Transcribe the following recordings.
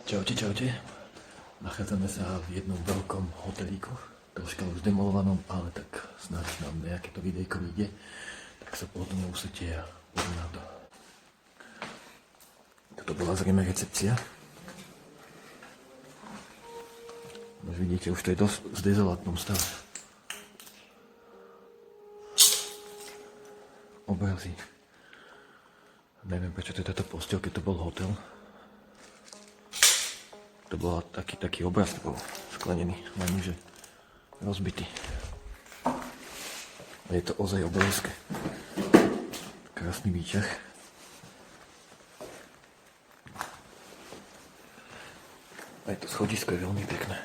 Čaute, čaute. Nachádzame sa v jednom veľkom hotelíku, troška už demolovanom, ale tak snáď nám nejaké to videjko vyjde, tak sa potom usete a poďme na to. Toto bola zrejme recepcia. Už vidíte, už to je dosť v dezolátnom stave. Obrazy. Neviem, prečo to je táto posteľ, keď to bol hotel. To bol taký obraz, to bol sklenený, lenže rozbitý. A je to ozaj obrovské. Krásny výťah. Aj to schodisko je veľmi pekné.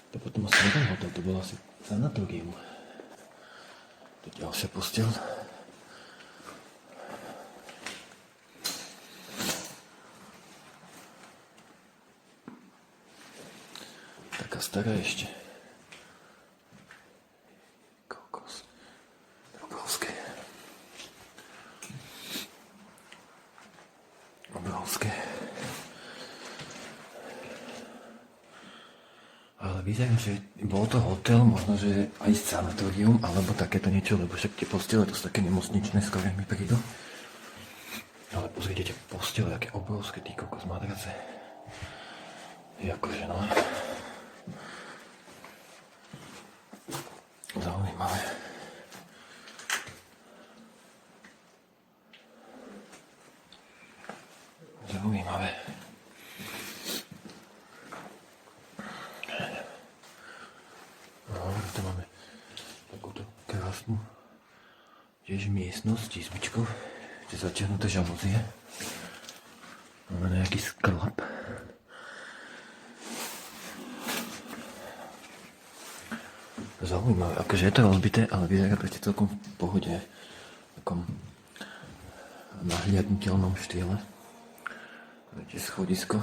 To potom asi nebol hotel, to bol asi sanatórium. To je ďalšia posteľ. Taká stará ešte. Kokos. Obrovské. Obrovské. Ale vyzerá, že bol to hotel, možno, že aj sanatórium, alebo takéto niečo, lebo však tie postele, to sú také nemocničné, skoro mi prídu. Ale pozrite tie postele, aké obrovské, tí kokos madrace. Je akože, no. Zaujímavé. Zaujímavé. Tu máme takúto krásnu tiež miestnosť s izbičkou, kde zatiahnuté žalúzie. Máme nejaký sklap. Zaujímavé, akože je to rozbité, ale vyzerá to ešte celkom v pohode, v takom nahliadnutelnom štýle. Viete, schodisko.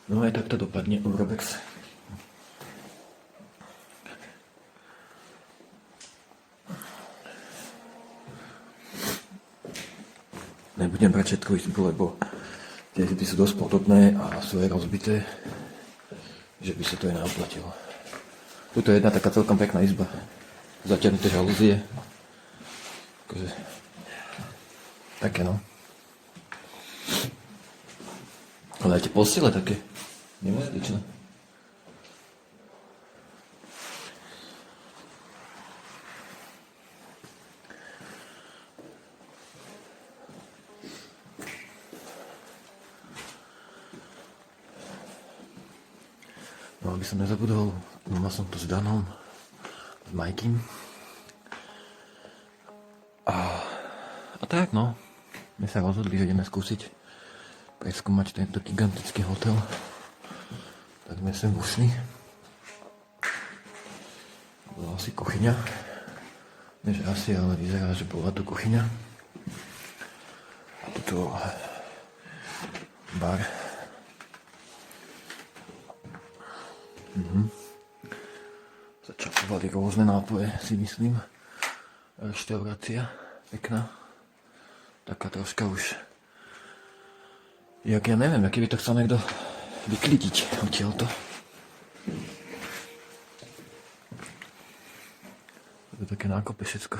No aj tak to dopadne Urbex. Nebudem brať všetko izbu, lebo tie izby sú dosť podobné a sú aj rozbité, že by sa to aj neoplatilo. Tuto je jedna taká celkom pekná izba. Zatiahnuté žalúzie. Akože také, no. Ale aj tie postele také nemocničné. No aby som nezabudol, mal som to s Danom, s Majkým. A tak no, my sa rozhodli, že ideme skúsiť preskúmať tento gigantický hotel. Tak sme sem ušli. Bola asi kuchyňa. Než asi, ale vyzerá, že bola tu kuchyňa. A tuto bar. Začapovali rôzne nápoje, si myslím. Reštaurácia, pekná. Taká troška už... Jak ja neviem, aký by to chcel niekto vyklidiť odtiaľto. To je také nákopy všetko.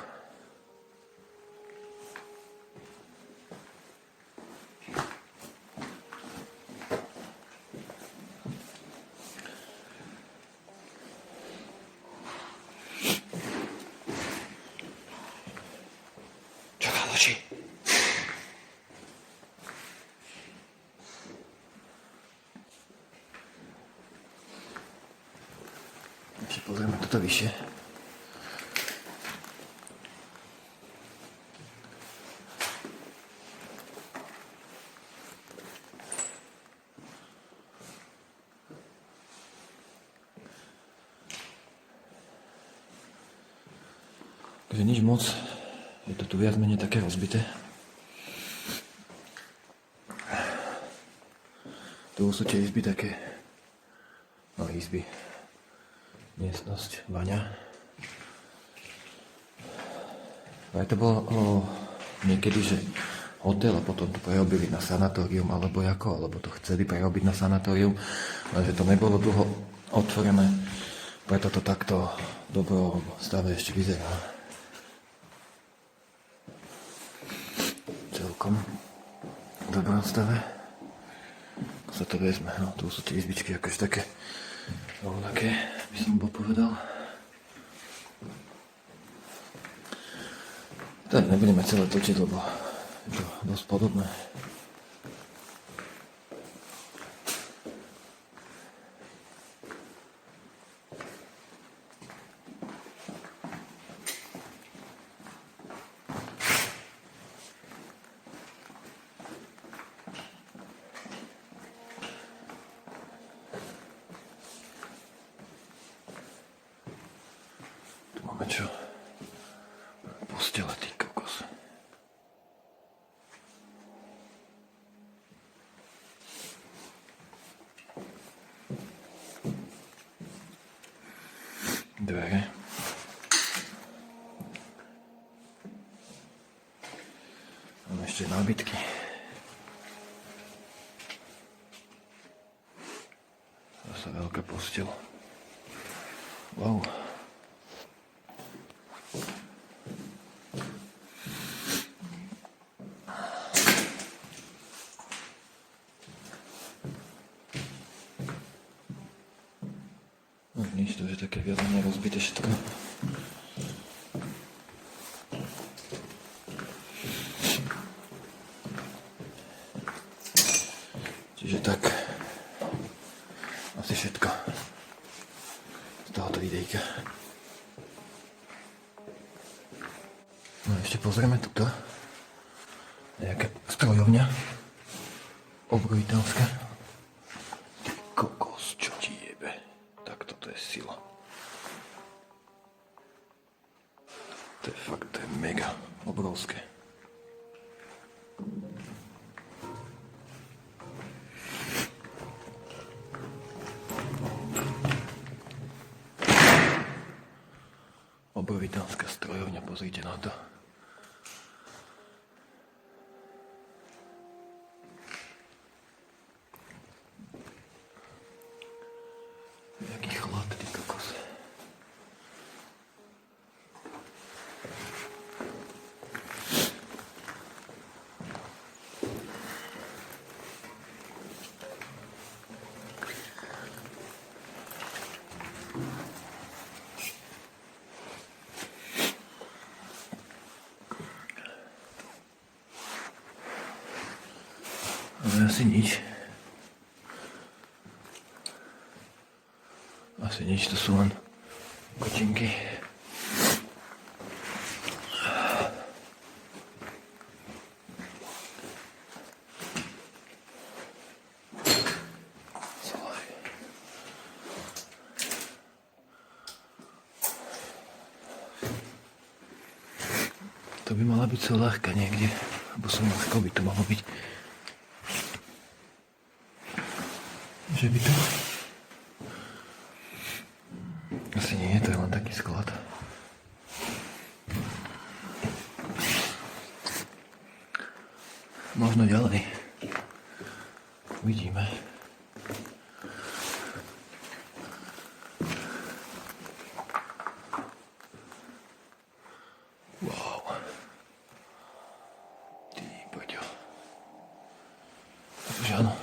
Čo káloči? Ešte pozrieme toto vyššie. Takže nič moc Je to tu viac menej také rozbité. Tu sú tie izby také, no izby, miestnosť, vaňa. Aj to bolo niekedy, že hotel a potom to prerobili na sanatórium alebo ako, alebo to chceli prerobiť na sanatórium, lenže to nebolo dlho otvorené, preto to takto v dobrom stave ešte vyzerá. Celkom v dobrom stave. Ako sa to vezme, no tu sú tie izbičky akože také rovnaké, by som bol povedal. Tak nebudeme celé točiť, lebo je to dosť podobné. Tu máme čo? Postele, ty kokos. Dvere. Máme ešte nábytky. Zase veľká posteľ. Wow. No nič, to je také viac menej rozbité všetko. Čiže tak, asi všetko z tohoto videjka. No ešte pozrieme tuto. Nejaká strojovňa. Obrovitelská. Ty kokos, čo ti jebe. Tak toto je sila. To je fakt, to je mega obrovské. Obrovitelská strojovňa, pozrite na to. Jaký chlad, ty kokos. Ale asi nič. Asi nič, to sú len kočinky. To by mala byť solárka niekde, alebo solárka by to malo byť. Že by to... Asi nie, to je len taký sklad. Možno ďalej. Uvidíme. Wow. Ty poďo. Takže áno.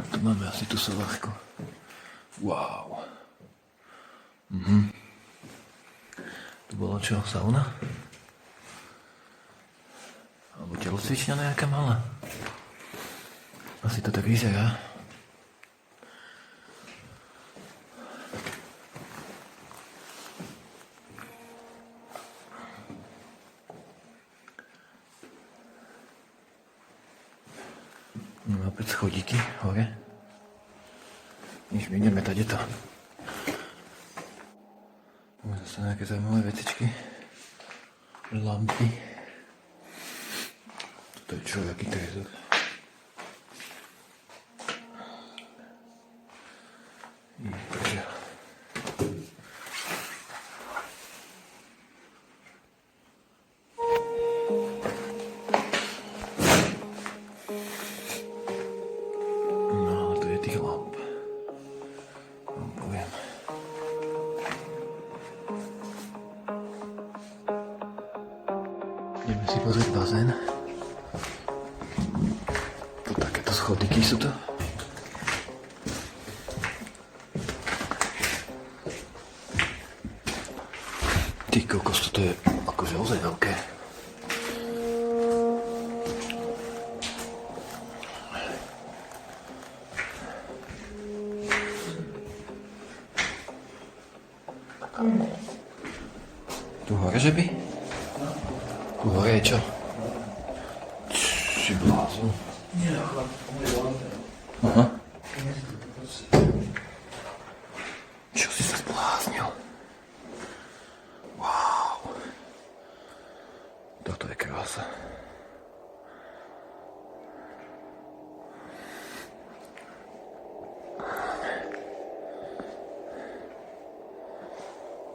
Tu máme asi tú solárku. Wow. Tu bolo čo? Sauna? Alebo telocvičňa nejaká malá? Asi to tak vyzerá. No opäť schodíky hore. Nič, my ideme tady to. Máme zase nejaké zaujímavé vecičky. Lampy. Toto je čo, jaký trezor. Takže. No, to je tých lamp. Vám poviem. Ideme si pozrieť bazén. Tu takéto schodiky sú to. Ty kokos, toto je akože ozaj veľké. Tu hore, že by? Tu hore je čo? Si blázon. Aha. Čo si sa zbláznil? Wow. Toto je krása.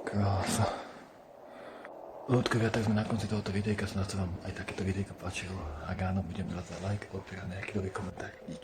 Krása. Ľudkovia, tak sme na konci tohoto videjka, snad sa vám aj takéto videjko páčilo. Ak áno, budem rád za like, odpíra nejaký nový komentár. Díky.